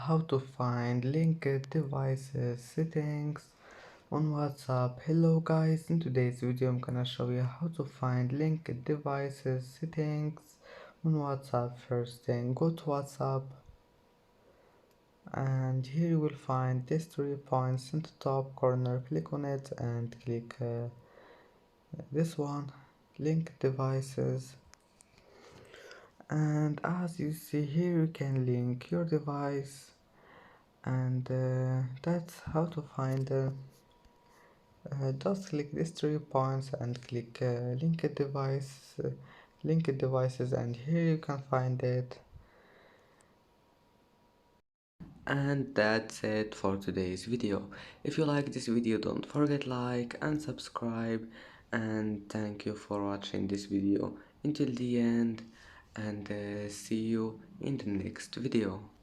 how to find linked devices settings on WhatsApp. Hello guys, in today's video I'm gonna show you how to find linked devices settings on WhatsApp. First thing, go to WhatsApp and here you will find these 3 points in the top corner. Click on it and click this one, linked devices. And as you see here, you can link your device, and that's how to find just click these 3 points and click linked devices, and here you can find it. And that's it for today's video. If you like this video, don't forget like and subscribe, and thank you for watching this video until the end, and see you in the next video.